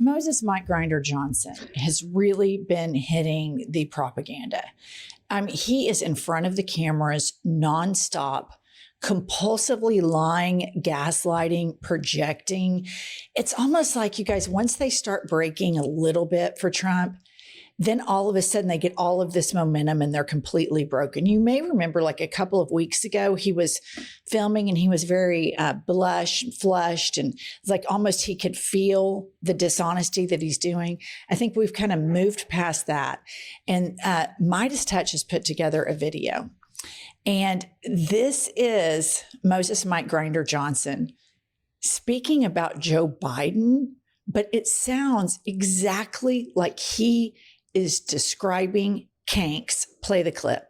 Moses Mike Grindr Johnson has really been hitting the propaganda. He is in front of the cameras nonstop, compulsively lying, gaslighting, projecting. It's almost like, you guys, once they start breaking a little bit for Trump, then all of a sudden they get all of this momentum and they're completely broken. You may remember like a couple of weeks ago, he was filming and he was very flushed, and it's like almost he could feel the dishonesty that he's doing. I think we've kind of moved past that. And Midas Touch has put together a video. And this is Moses Mike Grindr Johnson speaking about Joe Biden, but it sounds exactly like he is describing Kanks. Play the clip.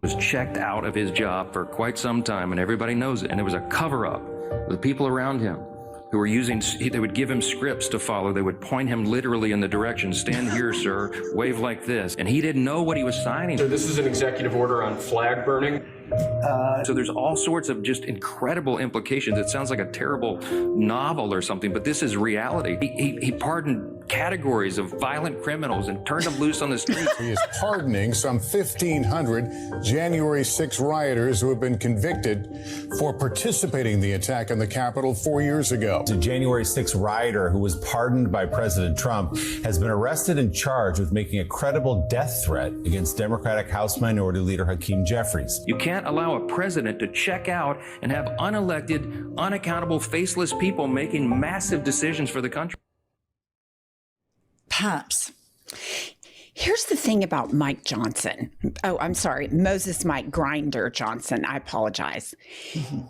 Was checked out of his job for quite some time, and everybody knows it. And there was a cover-up with people around him who were they would give him scripts to follow. They would point him literally in the direction, stand here, sir, wave like this. And he didn't know what he was signing. So this is an executive order on flag burning? So there's all sorts of just incredible implications. It sounds like a terrible novel or something, but this is reality. He pardoned categories of violent criminals and turned them loose on the streets. He is pardoning some 1,500 January 6 rioters who have been convicted for participating in the attack on the Capitol 4 years ago. A January 6 rioter who was pardoned by President Trump has been arrested and charged with making a credible death threat against Democratic House Minority Leader Hakeem Jeffries. You can't allow a president to check out and have unelected, unaccountable, faceless people making massive decisions for the country. Pumps. Here's the thing about Mike Johnson. Oh, I'm sorry. Moses Mike Grindr Johnson. I apologize. Mm-hmm.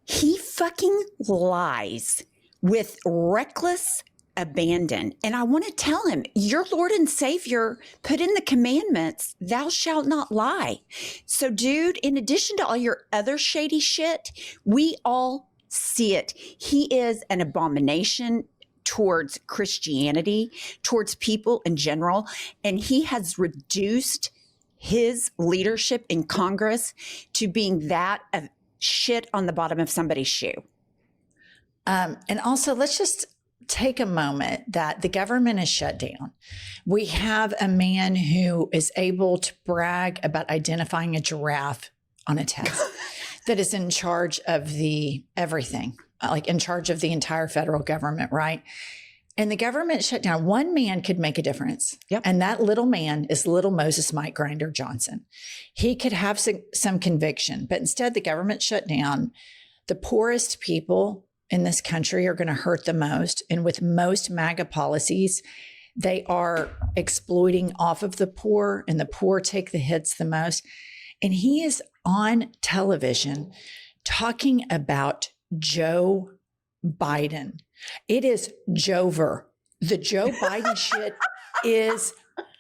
He fucking lies with reckless abandon. And I want to tell him, your Lord and Savior put in the commandments, thou shalt not lie. So, dude, in addition to all your other shady shit, we all see it. He is an abomination towards Christianity, towards people in general. And he has reduced his leadership in Congress to being that of shit on the bottom of somebody's shoe. And also, let's just take a moment that the government is shut down. We have a man who is able to brag about identifying a giraffe on a test that is in charge of the everything, like in charge of the entire federal government, right? And the government shut down. One man could make a difference. Yep. And that little man is little Moses Mike Grindr Johnson. He could have some conviction, but instead the government shut down. The poorest people in this country are going to hurt the most. And with most MAGA policies, they are exploiting off of the poor, and the poor take the hits the most. And he is on television talking about Joe Biden. It is Jover. The Joe Biden shit is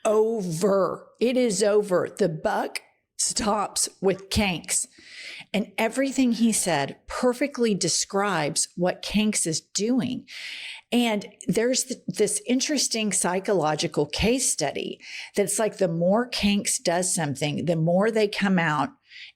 over. It is over. The buck stops with Kanks. And everything he said perfectly describes what Kanks is doing. And there's this interesting psychological case study that's like the more Kanks does something, the more they come out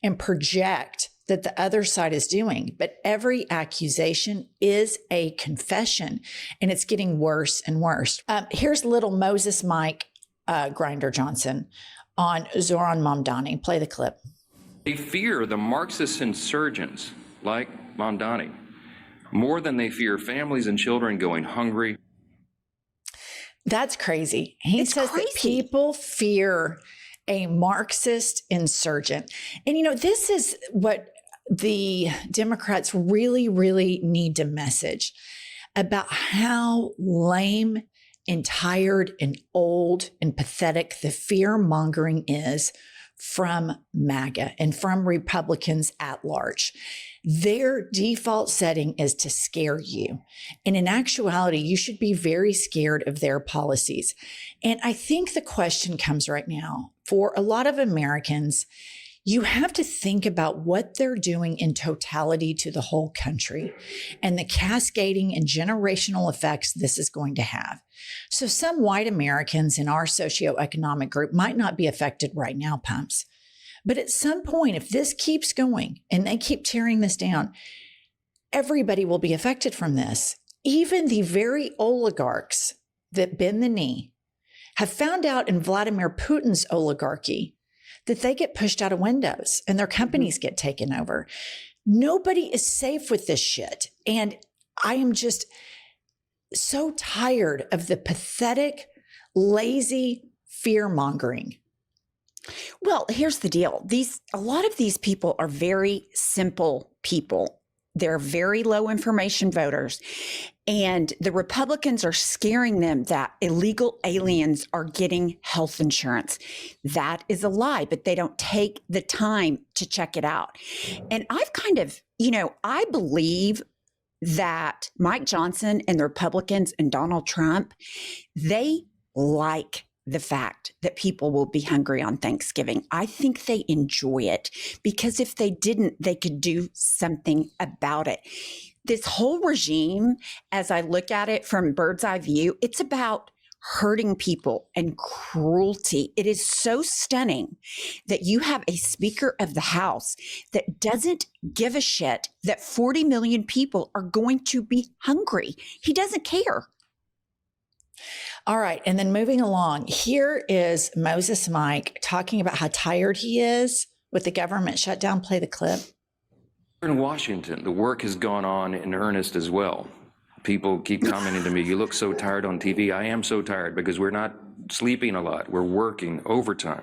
and project that the other side is doing. But every accusation is a confession, and it's getting worse and worse. Here's little Moses Mike Grindr Johnson on Zoran Mamdani. Play the clip. They fear the Marxist insurgents like Mamdani more than they fear families and children going hungry. That's crazy. He says that people fear a Marxist insurgent. And, you know, this is what the Democrats really, really need to message about how lame and tired and old and pathetic the fear mongering is from MAGA and from Republicans at large. Their default setting is to scare you. And in actuality, you should be very scared of their policies. And I think the question comes right now for a lot of Americans. You have to think about what they're doing in totality to the whole country and the cascading and generational effects this is going to have. So some white Americans in our socioeconomic group might not be affected right now, Pumps. But at some point, if this keeps going and they keep tearing this down, everybody will be affected from this. even the very oligarchs that bend the knee have found out in Vladimir Putin's oligarchy that they get pushed out of windows and their companies get taken over. Nobody is safe with this shit. And I am just so tired of the pathetic, lazy fear mongering. Well, here's the deal. A lot of these people are very simple people. They're very low information voters. And the Republicans are scaring them that illegal aliens are getting health insurance. That is a lie, but they don't take the time to check it out. And I've kind of, I believe that Mike Johnson and the Republicans and Donald Trump, they like the fact that people will be hungry on Thanksgiving. I think they enjoy it because if they didn't, they could do something about it. This whole regime, as I look at it from bird's eye view, it's about hurting people and cruelty. It is so stunning that you have a Speaker of the House that doesn't give a shit that 40 million people are going to be hungry. He doesn't care. All right. And then moving along, here is Moses Mike talking about how tired he is with the government shutdown. Play the clip. In Washington, the work has gone on in earnest as well. People keep commenting to me, you look so tired on TV. I am so tired because we're not sleeping a lot. We're working overtime.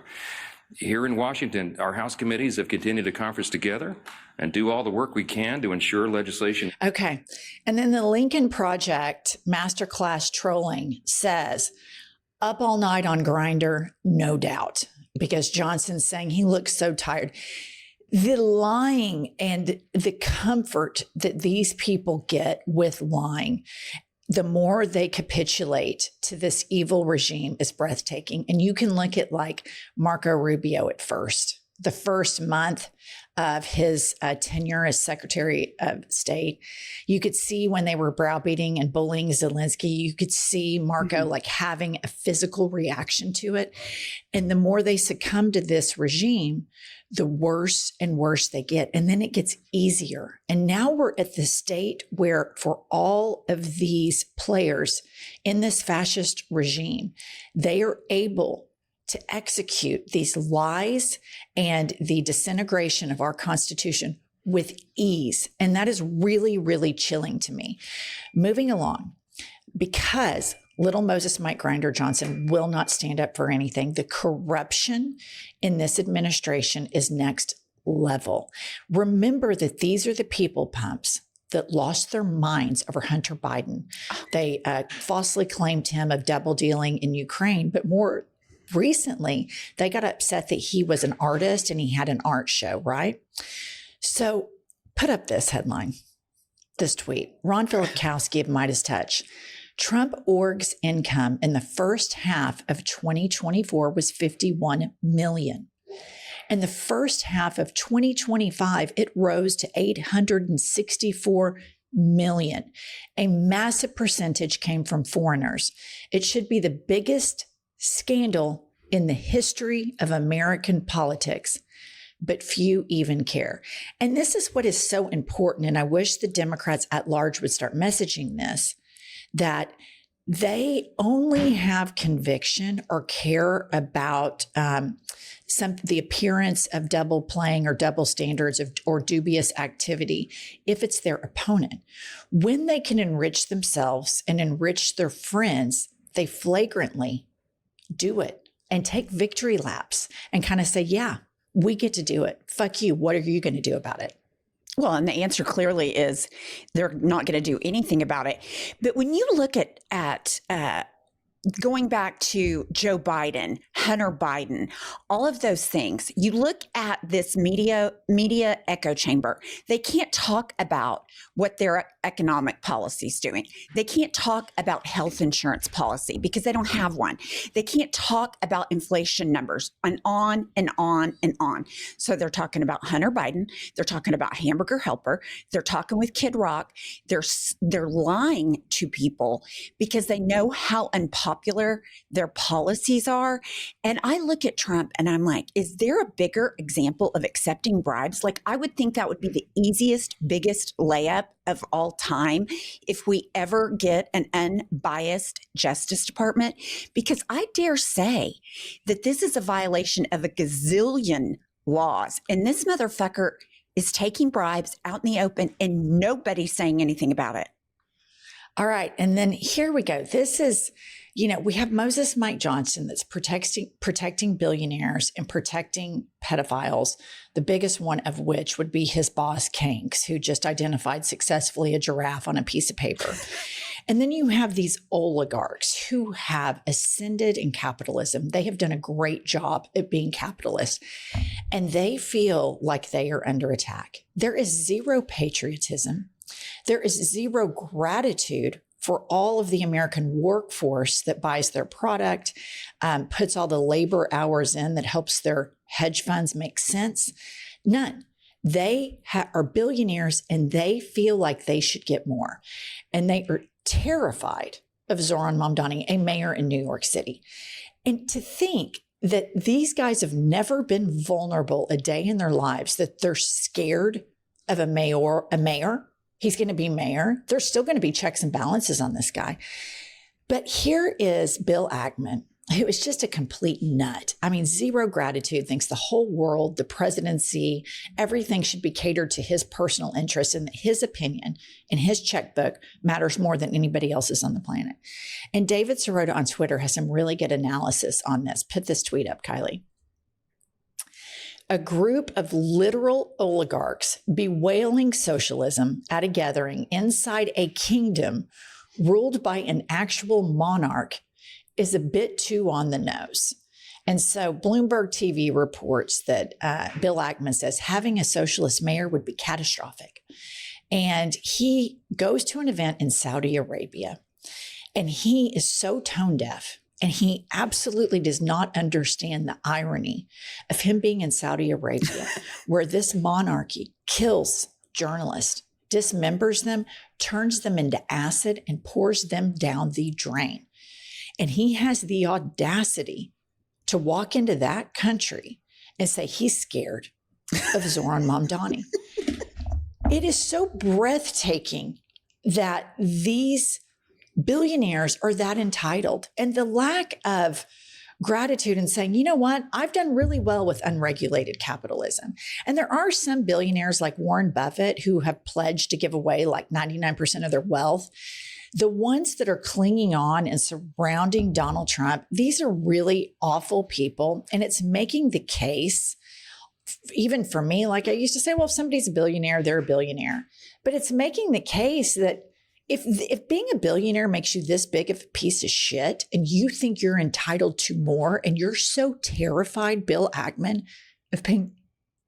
Here in Washington, our House committees have continued to conference together and do all the work we can to ensure legislation. Okay. And then the Lincoln Project Masterclass Trolling says, up all night on Grindr, no doubt, because Johnson's saying he looks so tired. The lying and the comfort that these people get with lying, the more they capitulate to this evil regime is breathtaking. And you can look at like Marco Rubio at first, the first month of his tenure as Secretary of State. You could see when they were browbeating and bullying Zelensky, you could see Marco like having a physical reaction to it. And the more they succumb to this regime, the worse and worse they get. And then it gets easier. And now we're at the state where for all of these players in this fascist regime, they are able to execute these lies and the disintegration of our Constitution with ease. And that is really, really chilling to me. Moving along, because little Moses Mike Grindr Johnson will not stand up for anything. The corruption in this administration is next level. Remember that these are the people pumps that lost their minds over Hunter Biden. They falsely claimed him of double dealing in Ukraine, but more recently, they got upset that he was an artist and he had an art show, right? So put up this headline, this tweet. Ron Filikowski of Midas Touch. Trump org's income in the first half of 2024 was 51 million. In the first half of 2025, it rose to 864 million. A massive percentage came from foreigners. It should be the biggest scandal in the history of American politics, but few even care. And this is what is so important. And I wish the Democrats at large would start messaging this, that they only have conviction or care about the appearance of double playing or double standards or dubious activity if it's their opponent. When they can enrich themselves and enrich their friends, they flagrantly do it and take victory laps and kind of say, yeah, we get to do it. Fuck you. What are you going to do about it? Well, and the answer clearly is they're not going to do anything about it. But when you look at going back to Joe Biden, Hunter Biden, all of those things, you look at this media echo chamber. They can't talk about what their economic policy is doing. They can't talk about health insurance policy because they don't have one. They can't talk about inflation numbers and on and on and on. So they're talking about Hunter Biden. They're talking about Hamburger Helper. They're talking with Kid Rock. They're lying to people because they know how impossible unpopular their policies are. And I look at Trump and I'm like, is there a bigger example of accepting bribes? Like, I would think that would be the easiest, biggest layup of all time if we ever get an unbiased Justice Department, because I dare say that this is a violation of a gazillion laws. And this motherfucker is taking bribes out in the open and nobody's saying anything about it. All right. And then here we go. This is, we have Moses Mike Johnson that's protecting billionaires and protecting pedophiles, the biggest one of which would be his boss, Kanks, who just identified successfully a giraffe on a piece of paper. And then you have these oligarchs who have ascended in capitalism. They have done a great job at being capitalists, and they feel like they are under attack. There is zero patriotism. There is zero gratitude for all of the American workforce that buys their product, puts all the labor hours in that helps their hedge funds make sense. None. They are billionaires and they feel like they should get more. And they are terrified of Zoran Mamdani, a mayor in New York City. And to think that these guys have never been vulnerable a day in their lives, that they're scared of a mayor. He's going to be mayor. There's still going to be checks and balances on this guy. But here is Bill Ackman, who is just a complete nut. I mean, zero gratitude, thinks the whole world, the presidency, everything should be catered to his personal interests, and that his opinion and his checkbook matters more than anybody else's on the planet. And David Sirota on Twitter has some really good analysis on this. Put this tweet up, Kylie. A group of literal oligarchs bewailing socialism at a gathering inside a kingdom ruled by an actual monarch is a bit too on the nose. And so Bloomberg TV reports that Bill Ackman says having a socialist mayor would be catastrophic. And he goes to an event in Saudi Arabia, and he is so tone deaf. And he absolutely does not understand the irony of him being in Saudi Arabia, where this monarchy kills journalists, dismembers them, turns them into acid, and pours them down the drain. And he has the audacity to walk into that country and say he's scared of Zoran Mamdani. It is so breathtaking that these billionaires are that entitled, and the lack of gratitude and saying, you know what, I've done really well with unregulated capitalism. And there are some billionaires like Warren Buffett who have pledged to give away like 99% of their wealth. The ones that are clinging on and surrounding Donald Trump, these are really awful people. And it's making the case, even for me, like I used to say, well, if somebody's a billionaire, they're a billionaire. But it's making the case that if being a billionaire makes you this big of a piece of shit and you think you're entitled to more, and you're so terrified, Bill Ackman, of paying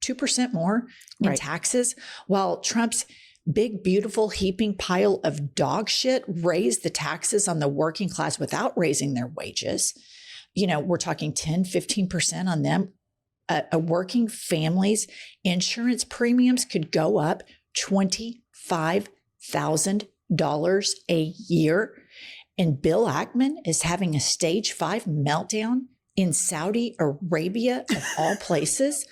2% more in taxes, while Trump's big, beautiful, heaping pile of dog shit raised the taxes on the working class without raising their wages. We're talking 10, 15% on them. A working family's insurance premiums could go up $25,000 a year, and Bill Ackman is having a stage 5 meltdown in Saudi Arabia of all places.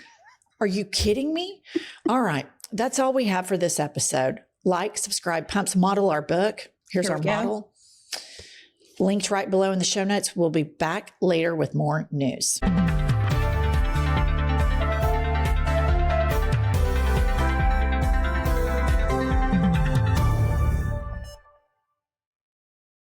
Are you kidding me? All right, that's all we have for this episode. Like, subscribe, pumps, model our book. Here's our model. Linked right below in the show notes. We'll be back later with more news.